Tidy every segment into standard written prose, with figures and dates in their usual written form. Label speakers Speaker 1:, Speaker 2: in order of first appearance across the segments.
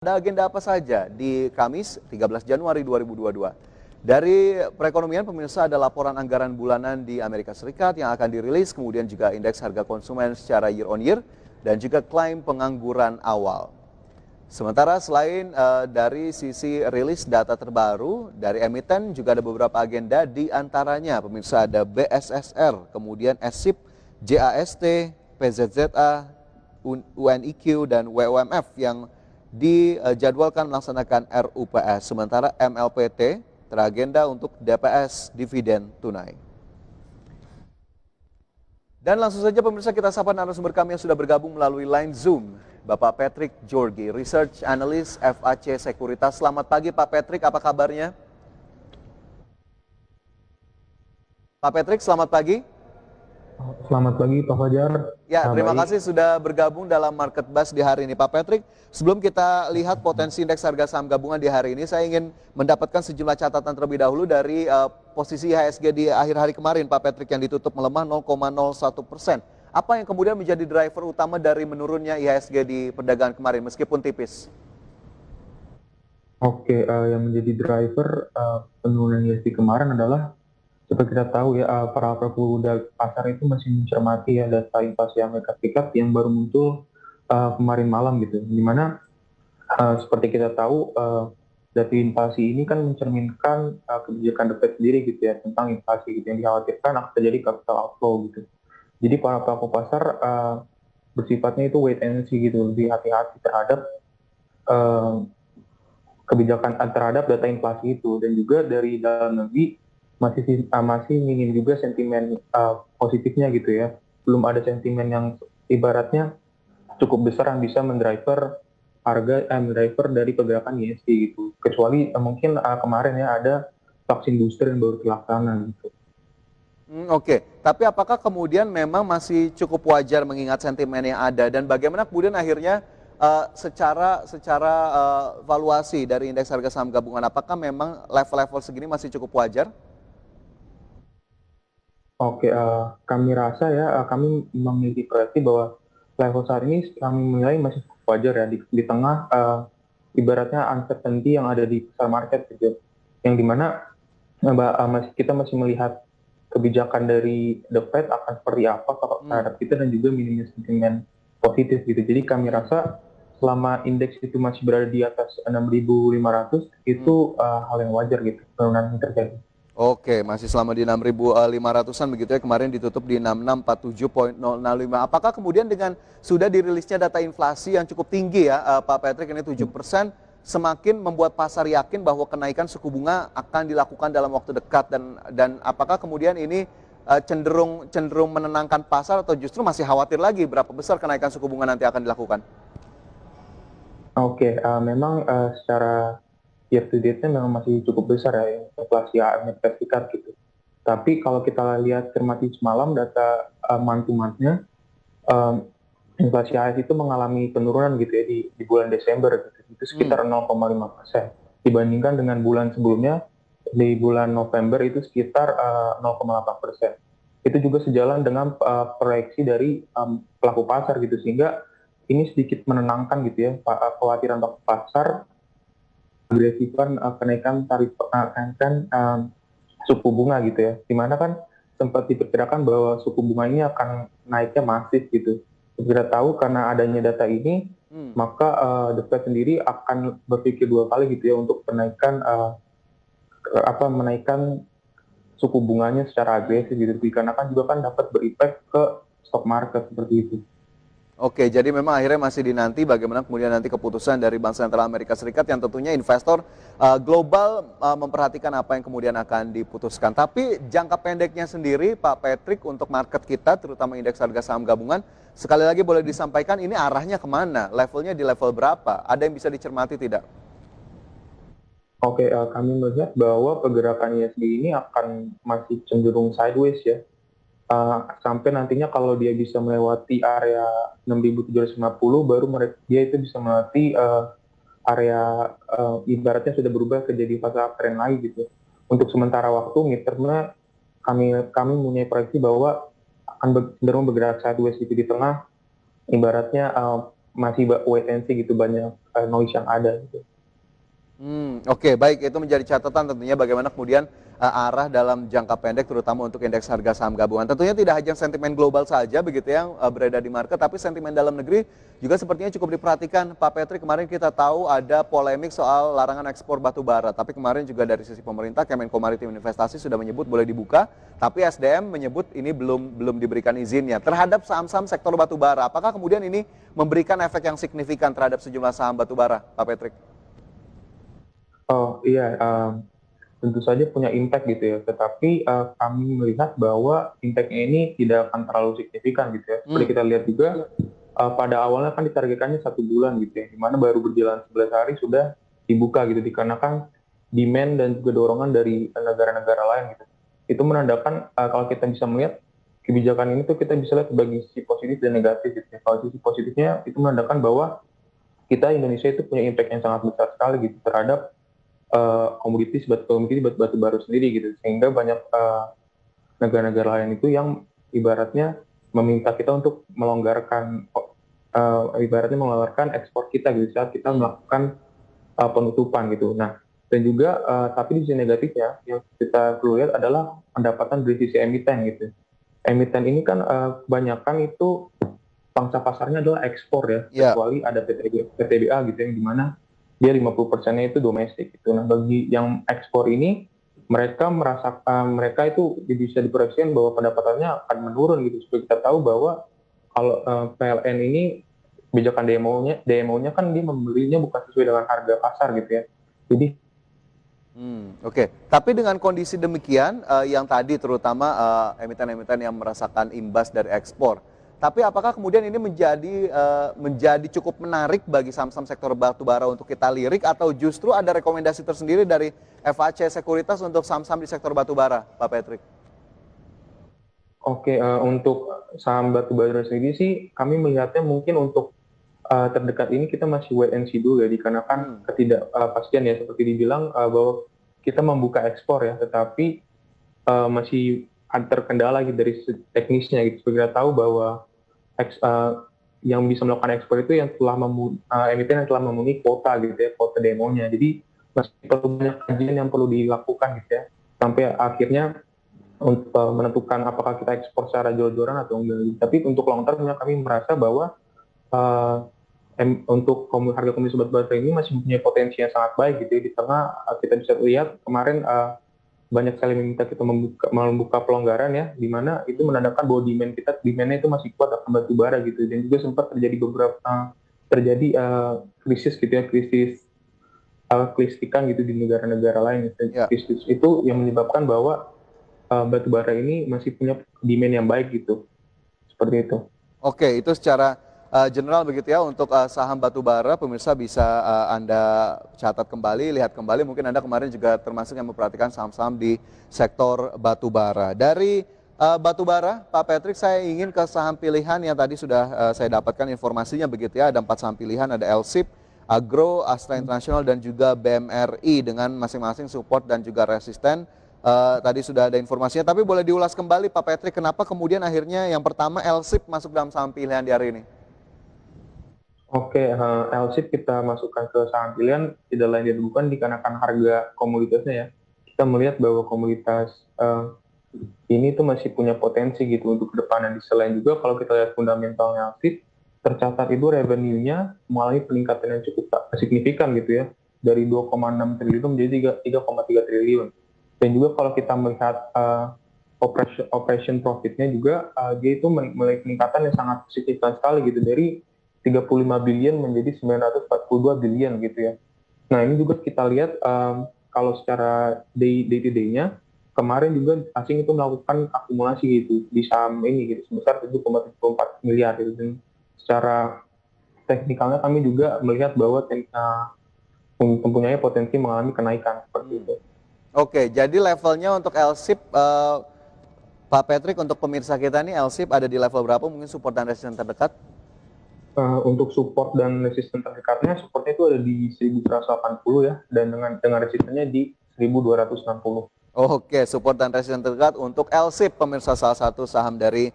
Speaker 1: Ada agenda apa saja di Kamis 13 Januari 2022? Dari perekonomian pemirsa ada laporan anggaran bulanan di Amerika Serikat yang akan dirilis, kemudian juga indeks harga konsumen secara year on year dan juga klaim pengangguran awal. Sementara selain dari sisi rilis data terbaru dari emiten juga ada beberapa agenda, di antaranya pemirsa ada BSSR, kemudian SIP, JAST, PZZA, UNIQ dan WUMF yang dijadwalkan melaksanakan RUPS, sementara MLPT teragenda untuk DPS dividen tunai. Dan langsung saja pemirsa kita sapa narasumber kami yang sudah bergabung melalui line Zoom, Bapak Patrick Georgi, Research Analyst FAC Sekuritas. Selamat pagi Pak Patrick, apa kabarnya? Pak Patrick, selamat pagi.
Speaker 2: Selamat pagi Pak Fajar.
Speaker 1: Ya, terima
Speaker 2: Baik.
Speaker 1: kasih sudah bergabung dalam Market Buzz di hari ini. Pak Patrick, sebelum kita lihat potensi indeks harga saham gabungan di hari ini, saya ingin mendapatkan sejumlah catatan terlebih dahulu dari posisi IHSG di akhir hari kemarin, Pak Patrick, yang ditutup melemah 0,01%. Apa yang kemudian menjadi driver utama dari menurunnya IHSG di perdagangan kemarin, meskipun tipis?
Speaker 2: Oke, yang menjadi driver penurunan ISG kemarin adalah seperti kita tahu ya, para pelaku pasar itu masih mencermati ya data inflasi Amerika Serikat yang baru muncul kemarin malam gitu. Di mana seperti kita tahu data inflasi ini kan mencerminkan kebijakan The Fed sendiri gitu ya tentang inflasi gitu yang dikhawatirkan akan terjadi capital outflow gitu. Jadi para pelaku pasar bersifatnya itu wait and see gitu, lebih hati-hati terhadap eh, kebijakan terhadap data inflasi itu, dan juga dari dalam negeri masih minim juga sentimen positifnya gitu ya. Belum ada sentimen yang ibaratnya cukup besar yang bisa mendriver dari pergerakan ISG gitu. Kecuali mungkin kemarin ya ada vaksin booster yang baru terlaksana gitu.
Speaker 1: Oke. Tapi apakah kemudian memang masih cukup wajar mengingat sentimen yang ada, dan bagaimana kemudian akhirnya secara valuasi dari indeks harga saham gabungan, apakah memang level-level segini masih cukup wajar?
Speaker 2: Oke, kami rasa ya, kami memiliki proyeksi bahwa level saat ini kami menilai masih cukup wajar ya di tengah ibaratnya uncertainty yang ada di pasar market gitu, yang dimana kita masih melihat kebijakan dari The Fed akan seperti apa terhadap kita, dan juga minimnya sentimen positif gitu. Jadi kami rasa selama indeks itu masih berada di atas 6.500 itu hal yang wajar gitu penurunan yang terjadi.
Speaker 1: Oke, masih selama di 6.500-an begitu ya, kemarin ditutup di 6647.065. Apakah kemudian dengan sudah dirilisnya data inflasi yang cukup tinggi ya, Pak Patrick, ini 7%, semakin membuat pasar yakin bahwa kenaikan suku bunga akan dilakukan dalam waktu dekat, dan apakah kemudian ini cenderung menenangkan pasar, atau justru masih khawatir lagi berapa besar kenaikan suku bunga nanti akan dilakukan?
Speaker 2: Oke, memang secara year to date-nya memang masih cukup besar ya inflasi Amerika Serikat gitu. Tapi kalau kita lihat cermati semalam data month to month-nya, um, inflasi AS itu mengalami penurunan gitu ya di bulan Desember gitu. Itu sekitar 0,5% dibandingkan dengan bulan sebelumnya di bulan November itu sekitar 0,8%. Itu juga sejalan dengan proyeksi dari pelaku pasar gitu, sehingga ini sedikit menenangkan gitu ya kekhawatiran pelaku pasar agresifan kenaikan suku bunga gitu ya, dimana kan sempat diperkirakan bahwa suku bunga ini akan naiknya masif gitu. Kita tahu karena adanya data ini, maka The Fed sendiri akan berpikir dua kali gitu ya untuk menaikkan suku bunganya secara agresif gitu, dikarenakan juga kan dapat berefek ke stock market seperti itu.
Speaker 1: Oke, jadi memang akhirnya masih dinanti bagaimana kemudian nanti keputusan dari Bank Sentral Amerika Serikat, yang tentunya investor global memperhatikan apa yang kemudian akan diputuskan. Tapi jangka pendeknya sendiri, Pak Patrick, untuk market kita, terutama indeks harga saham gabungan, sekali lagi boleh disampaikan ini arahnya kemana? Levelnya di level berapa? Ada yang bisa dicermati tidak?
Speaker 2: Oke, kami melihat bahwa pergerakan ISG ini akan masih cenderung sideways ya. Sampai nantinya kalau dia bisa melewati area 6.750, baru dia itu bisa melewati area ibaratnya sudah berubah ke jadi fase uptrend lagi gitu. Untuk sementara waktu midtermnya kami punya proyeksi bahwa akan cenderung bergerak sideways gitu di tengah, ibaratnya masih wait and see gitu, banyak noise yang ada gitu.
Speaker 1: Oke, baik, itu menjadi catatan tentunya bagaimana kemudian arah dalam jangka pendek terutama untuk indeks harga saham gabungan. Tentunya tidak hanya sentimen global saja begitu yang beredar di market, tapi sentimen dalam negeri juga sepertinya cukup diperhatikan. Pak Petri, kemarin kita tahu ada polemik soal larangan ekspor batu bara, tapi kemarin juga dari sisi pemerintah Kemenko Maritim Investasi sudah menyebut boleh dibuka, tapi SDM menyebut ini belum diberikan izinnya. Terhadap saham-saham sektor batu bara, apakah kemudian ini memberikan efek yang signifikan terhadap sejumlah saham batu bara, Pak Petri?
Speaker 2: Oh iya, tentu saja punya impact gitu ya. Tetapi kami melihat bahwa impact-nya ini tidak akan terlalu signifikan gitu ya. Seperti kita lihat juga pada awalnya kan ditargetkannya 1 bulan gitu ya, di mana baru berjalan 11 hari sudah dibuka gitu, dikarenakan demand dan juga dorongan dari negara-negara lain gitu. Itu menandakan kalau kita bisa melihat kebijakan ini tuh kita bisa lihat sebagai sisi positif dan negatif gitu ya. Kalau sisi positifnya itu menandakan bahwa kita Indonesia itu punya impact yang sangat besar sekali gitu terhadap komoditi batu bara sendiri gitu, sehingga banyak negara-negara lain itu yang ibaratnya meminta kita untuk melonggarkan ekspor kita gitu saat kita melakukan penutupan gitu. Nah, dan juga tapi di sisi negatifnya yang kita perlu lihat adalah pendapatan dari sisi emiten gitu. Emiten ini kan kebanyakan itu pangsa pasarnya adalah ekspor ya, kecuali ada PTBA gitu yang dimana dia 50%-nya itu domestik gitu. Nah, bagi yang ekspor ini mereka itu bisa diproyeksikan bahwa pendapatannya akan menurun gitu. Supaya kita tahu bahwa kalau PLN ini kebijakan DMO-nya kan dia membelinya bukan sesuai dengan harga pasar gitu ya. Jadi
Speaker 1: Oke. Tapi dengan kondisi demikian, yang tadi terutama emiten-emiten yang merasakan imbas dari ekspor, tapi apakah kemudian ini menjadi cukup menarik bagi saham-saham sektor batubara untuk kita lirik, atau justru ada rekomendasi tersendiri dari FAC Sekuritas untuk saham-saham di sektor batubara, Pak Patrick?
Speaker 2: Oke, untuk saham batubara sendiri sih kami melihatnya mungkin untuk terdekat ini kita masih wait and see dulu ya, dikarenakan ketidakpastian ya, seperti dibilang bahwa kita membuka ekspor ya, tetapi masih terkendala gitu dari teknisnya gitu. Seperti kita tahu bahwa yang bisa melakukan ekspor itu yang telah emiten yang telah memenuhi kuota gitu ya, kuota demonya. Jadi masih perlu banyak kajian yang perlu dilakukan gitu ya, sampai akhirnya untuk menentukan apakah kita ekspor secara jor-joran atau enggak. Tapi untuk long termnya kami merasa bahwa untuk harga komoditi batu ini masih mempunyai potensi yang sangat baik gitu ya. Di tengah kita bisa lihat kemarin banyak sekali meminta kita membuka pelonggaran ya, di mana itu menandakan bahwa demandnya itu masih kuat akan batu bara gitu. Dan juga sempat terjadi krisis gitu ya, krisis kelistrikan gitu di negara-negara lain. Krisis itu yang menyebabkan bahwa batu bara ini masih punya demand yang baik gitu, seperti itu.
Speaker 1: Oke, itu secara general begitu ya untuk saham batubara. Pemirsa bisa Anda catat kembali, lihat kembali. Mungkin Anda kemarin juga termasuk yang memperhatikan saham-saham di sektor batubara. Dari batubara, Pak Patrick, saya ingin ke saham pilihan yang tadi sudah saya dapatkan informasinya begitu ya. Ada 4 saham pilihan, ada LSIP, Agro, Astra International, dan juga BMRI dengan masing-masing support dan juga resisten. Tadi sudah ada informasinya, tapi boleh diulas kembali Pak Patrick, kenapa kemudian akhirnya yang pertama LSIP masuk dalam saham pilihan di hari ini?
Speaker 2: Oke, LSIP kita masukkan ke saham pilihan tidak lain dan bukan dikarenakan harga komoditasnya ya. Kita melihat bahwa komoditas ini tuh masih punya potensi gitu untuk kedepannya. Selain juga kalau kita lihat fundamentalnya LSIP, tercatat itu revenue-nya mengalami peningkatan yang cukup signifikan gitu ya, dari 2,6 triliun menjadi 3,3 triliun. Dan juga kalau kita melihat operation profit-nya juga dia itu memiliki peningkatan yang sangat signifikan sekali gitu, dari 35 billion menjadi 942 billion gitu ya. Nah ini juga kita lihat kalau secara day-to-day-nya, kemarin juga asing itu melakukan akumulasi gitu di saham ini gitu, sebesar 7,74 miliar gitu. Dan secara teknikalnya kami juga melihat bahwa mempunyai potensi mengalami kenaikan seperti itu.
Speaker 1: Oke, jadi levelnya untuk LSIP, Pak Patrick, untuk pemirsa kita nih, LSIP ada di level berapa? Mungkin support dan resisten terdekat?
Speaker 2: Untuk support dan resisten terdekatnya, supportnya itu ada di 1180 ya, dan dengan resistennya di 1260.
Speaker 1: Oke, support dan resisten terdekat untuk LSIP, pemirsa, salah satu saham dari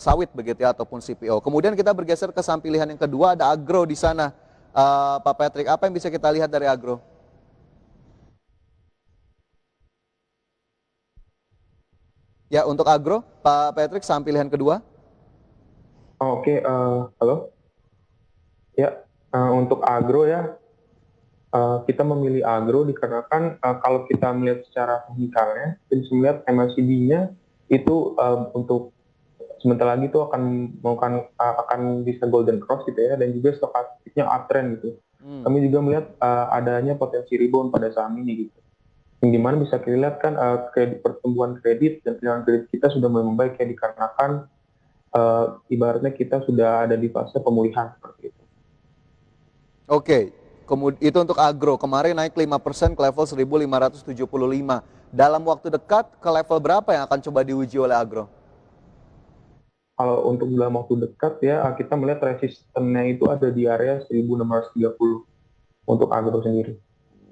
Speaker 1: sawit begitu ya, ataupun CPO. Kemudian kita bergeser ke saham pilihan yang kedua, ada agro di sana. Pak Patrick, apa yang bisa kita lihat dari agro? Ya, untuk agro, Pak Patrick, saham pilihan kedua.
Speaker 2: Oke, halo. Ya, untuk agro ya, kita memilih agro dikarenakan kalau kita melihat secara teknikalnya, kita bisa melihat MACD-nya itu untuk sebentar lagi itu akan bisa golden cross gitu ya, dan juga stokastiknya uptrend gitu. Kami juga melihat adanya potensi rebound pada saham ini gitu. Yang dimana bisa kita lihat kan pertumbuhan kredit dan pilihan kredit kita sudah mulai membaik ya, dikarenakan ibaratnya kita sudah ada di fase pemulihan seperti itu.
Speaker 1: Oke, kemudian itu untuk agro. Kemarin naik 5% ke level 1.575. Dalam waktu dekat ke level berapa yang akan coba diuji oleh agro?
Speaker 2: Kalau untuk dalam waktu dekat ya, kita melihat resistennya itu ada di area 1.630 untuk agro sendiri.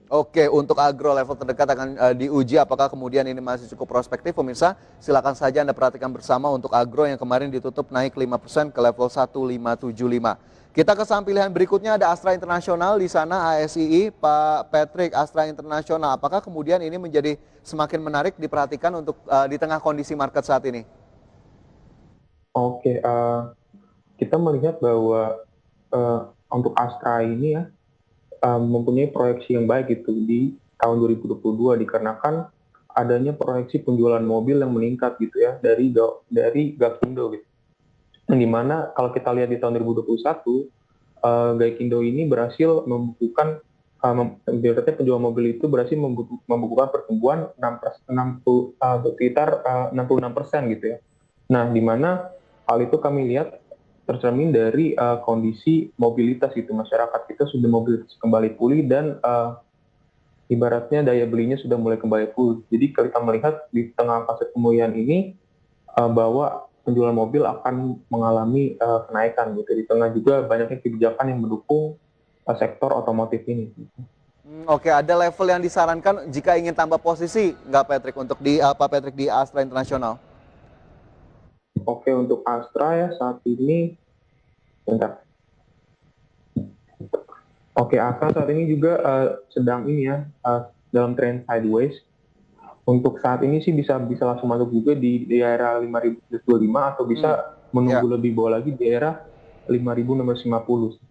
Speaker 1: Oke, untuk agro level terdekat akan diuji apakah kemudian ini masih cukup prospektif. Pemirsa, silakan saja Anda perhatikan bersama untuk agro yang kemarin ditutup naik 5% ke level 1.575. Kita ke saham pilihan berikutnya, ada Astra Internasional di sana, ASII. Pak Patrick, Astra Internasional, apakah kemudian ini menjadi semakin menarik diperhatikan untuk di tengah kondisi market saat ini?
Speaker 2: Oke, kita melihat bahwa untuk Astra ini ya, mempunyai proyeksi yang baik gitu di tahun 2022 dikarenakan adanya proyeksi penjualan mobil yang meningkat gitu ya dari Gaikindo gitu. Yang dimana kalau kita lihat di tahun 2021 Gaikindo ini berhasil membukukan penjualan mobil itu berhasil membukukan pertumbuhan sekitar 66% gitu ya. Nah, di mana hal itu kami lihat tercermin dari kondisi mobilitas itu, masyarakat kita sudah mobilitas kembali pulih dan ibaratnya daya belinya sudah mulai kembali pulih. Jadi kalau kita melihat di tengah fase pemulihan ini bahwa penjualan mobil akan mengalami kenaikan gitu. Di tengah juga banyaknya kebijakan yang mendukung sektor otomotif ini.
Speaker 1: Oke, ada level yang disarankan jika ingin tambah posisi nggak Patrick untuk di Pak Patrick di Astra Internasional?
Speaker 2: Oke, untuk Astra ya saat ini, bentar. Oke, Astra saat ini juga sedang ini ya dalam trend sideways. Untuk saat ini sih bisa langsung masuk juga di daerah 5.025 atau bisa menunggu lebih bawah lagi di daerah 5.650.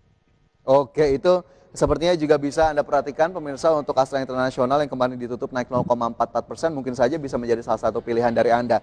Speaker 1: Oke, itu sepertinya juga bisa Anda perhatikan pemirsa untuk Astra Internasional yang kemarin ditutup naik 0,44%, mungkin saja bisa menjadi salah satu pilihan dari Anda.